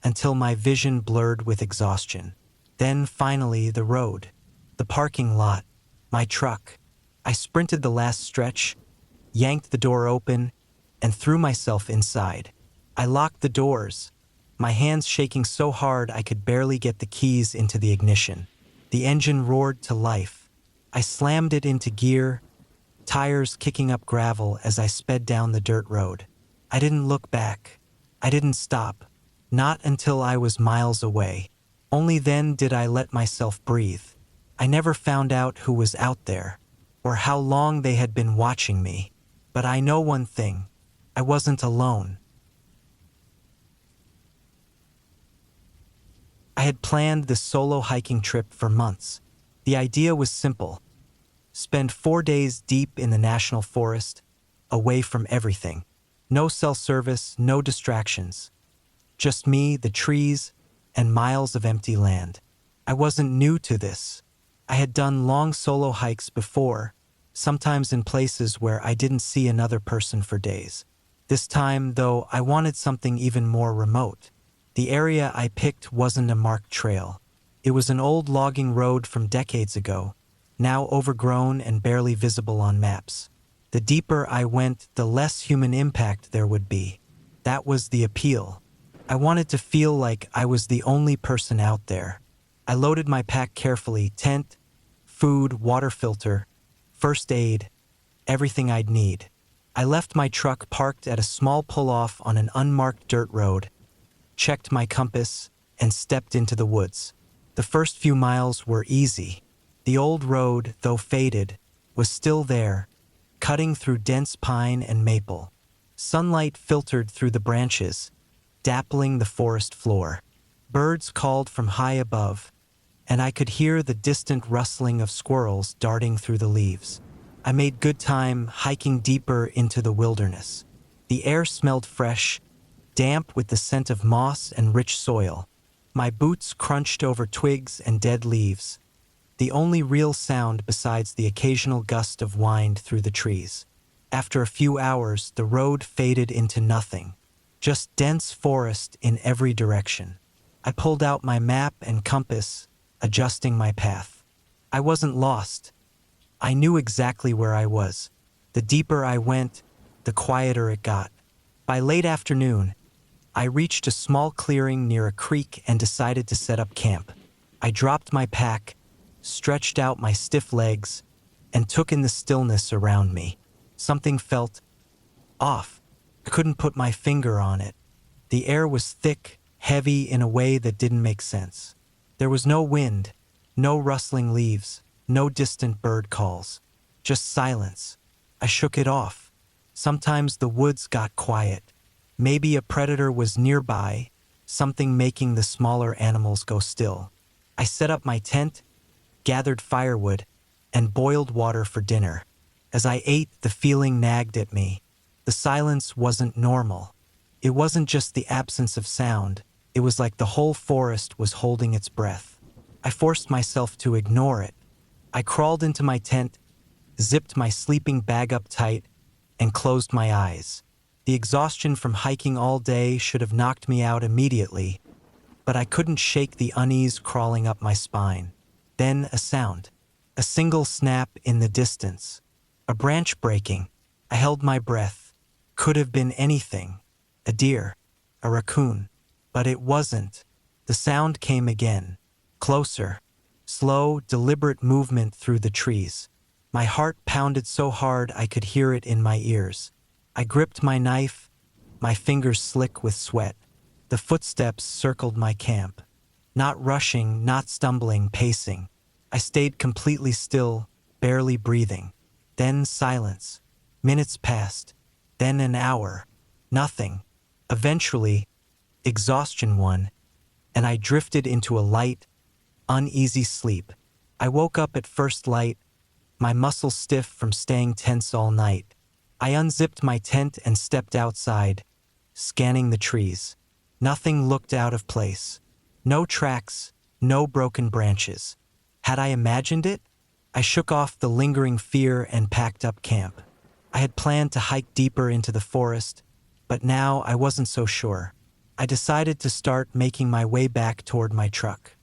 until my vision blurred with exhaustion. Then finally the road, the parking lot, my truck. I sprinted the last stretch, yanked the door open, and threw myself inside. I locked the doors, my hands shaking so hard I could barely get the keys into the ignition. The engine roared to life. I slammed it into gear, tires kicking up gravel as I sped down the dirt road. I didn't look back. I didn't stop. Not until I was miles away. Only then did I let myself breathe. I never found out who was out there, or how long they had been watching me. But I know one thing. I wasn't alone. I had planned this solo hiking trip for months. The idea was simple. Spend 4 days deep in the national forest, away from everything. No cell service, no distractions. Just me, the trees, and miles of empty land. I wasn't new to this. I had done long solo hikes before, sometimes in places where I didn't see another person for days. This time, though, I wanted something even more remote. The area I picked wasn't a marked trail. It was an old logging road from decades ago, now overgrown and barely visible on maps. The deeper I went, the less human impact there would be. That was the appeal. I wanted to feel like I was the only person out there. I loaded my pack carefully: tent, food, water filter, first aid, everything I'd need. I left my truck parked at a small pull-off on an unmarked dirt road, checked my compass, and stepped into the woods. The first few miles were easy. The old road, though faded, was still there, cutting through dense pine and maple. Sunlight filtered through the branches, dappling the forest floor. Birds called from high above, and I could hear the distant rustling of squirrels darting through the leaves. I made good time hiking deeper into the wilderness. The air smelled fresh, damp with the scent of moss and rich soil. My boots crunched over twigs and dead leaves, the only real sound besides the occasional gust of wind through the trees. After a few hours, the road faded into nothing, just dense forest in every direction. I pulled out my map and compass, adjusting my path. I wasn't lost. I knew exactly where I was. The deeper I went, the quieter it got. By late afternoon, I reached a small clearing near a creek and decided to set up camp. I dropped my pack, stretched out my stiff legs, and took in the stillness around me. Something felt off. I couldn't put my finger on it. The air was thick, heavy in a way that didn't make sense. There was no wind, no rustling leaves, no distant bird calls, just silence. I shook it off. Sometimes the woods got quiet. Maybe a predator was nearby, something making the smaller animals go still. I set up my tent, gathered firewood, and boiled water for dinner. As I ate, the feeling nagged at me. The silence wasn't normal. It wasn't just the absence of sound, it was like the whole forest was holding its breath. I forced myself to ignore it. I crawled into my tent, zipped my sleeping bag up tight, and closed my eyes. The exhaustion from hiking all day should have knocked me out immediately, but I couldn't shake the unease crawling up my spine. Then a sound. A single snap in the distance. A branch breaking. I held my breath. Could have been anything. A deer. A raccoon. But it wasn't. The sound came again. Closer. Slow, deliberate movement through the trees. My heart pounded so hard I could hear it in my ears. I gripped my knife, my fingers slick with sweat. The footsteps circled my camp. Not rushing, not stumbling, pacing. I stayed completely still, barely breathing. Then silence. Minutes passed. Then an hour. Nothing. Eventually, exhaustion won, and I drifted into a light, uneasy sleep. I woke up at first light, my muscles stiff from staying tense all night. I unzipped my tent and stepped outside, scanning the trees. Nothing looked out of place. No tracks, no broken branches. Had I imagined it? I shook off the lingering fear and packed up camp. I had planned to hike deeper into the forest, but now I wasn't so sure. I decided to start making my way back toward my truck.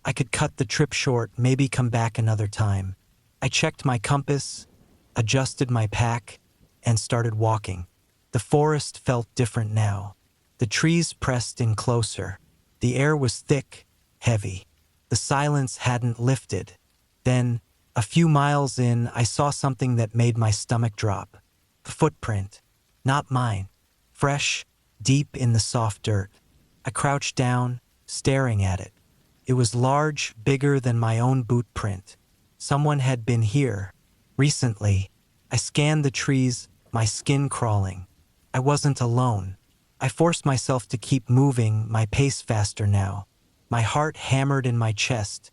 I could cut the trip short, maybe come back another time. I checked my compass, adjusted my pack, and started walking. The forest felt different now. The trees pressed in closer. The air was thick, heavy. The silence hadn't lifted. Then, a few miles in, I saw something that made my stomach drop. A footprint. Not mine. Fresh, deep in the soft dirt. I crouched down, staring at it. It was large, bigger than my own boot print. Someone had been here. Recently. I scanned the trees, my skin crawling. I wasn't alone. I forced myself to keep moving, my pace faster now. My heart hammered in my chest,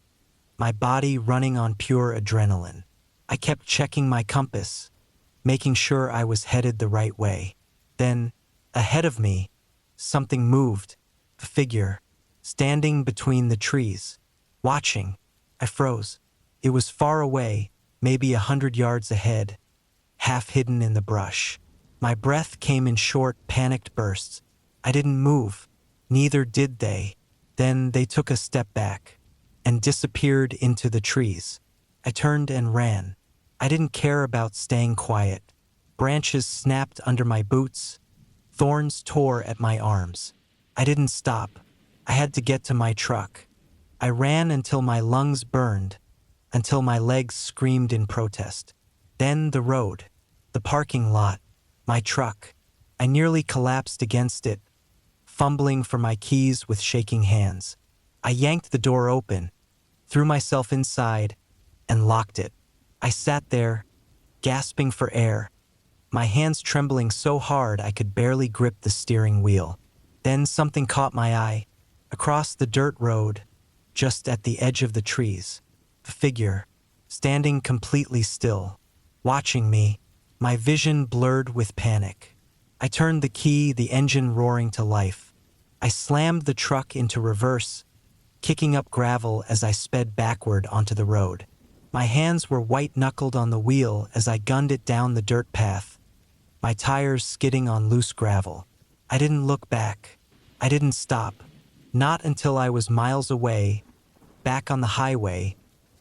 my body running on pure adrenaline. I kept checking my compass, making sure I was headed the right way. Then, ahead of me, something moved, a figure, standing between the trees. Watching, I froze. It was far away, maybe 100 yards ahead, half hidden in the brush. My breath came in short, panicked bursts. I didn't move. Neither did they. Then they took a step back and disappeared into the trees. I turned and ran. I didn't care about staying quiet. Branches snapped under my boots. Thorns tore at my arms. I didn't stop. I had to get to my truck. I ran until my lungs burned, until my legs screamed in protest. Then the road, the parking lot, my truck. I nearly collapsed against it, fumbling for my keys with shaking hands. I yanked the door open, threw myself inside, and locked it. I sat there, gasping for air, my hands trembling so hard I could barely grip the steering wheel. Then something caught my eye. Across the dirt road, just at the edge of the trees, a figure, standing completely still, watching me, my vision blurred with panic. I turned the key, the engine roaring to life. I slammed the truck into reverse, kicking up gravel as I sped backward onto the road. My hands were white-knuckled on the wheel as I gunned it down the dirt path, my tires skidding on loose gravel. I didn't look back. I didn't stop. Not until I was miles away, back on the highway,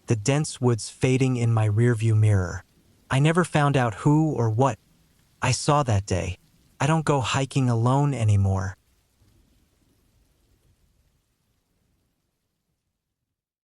the dense woods fading in my rearview mirror. I never found out who or what I saw that day. I don't go hiking alone anymore.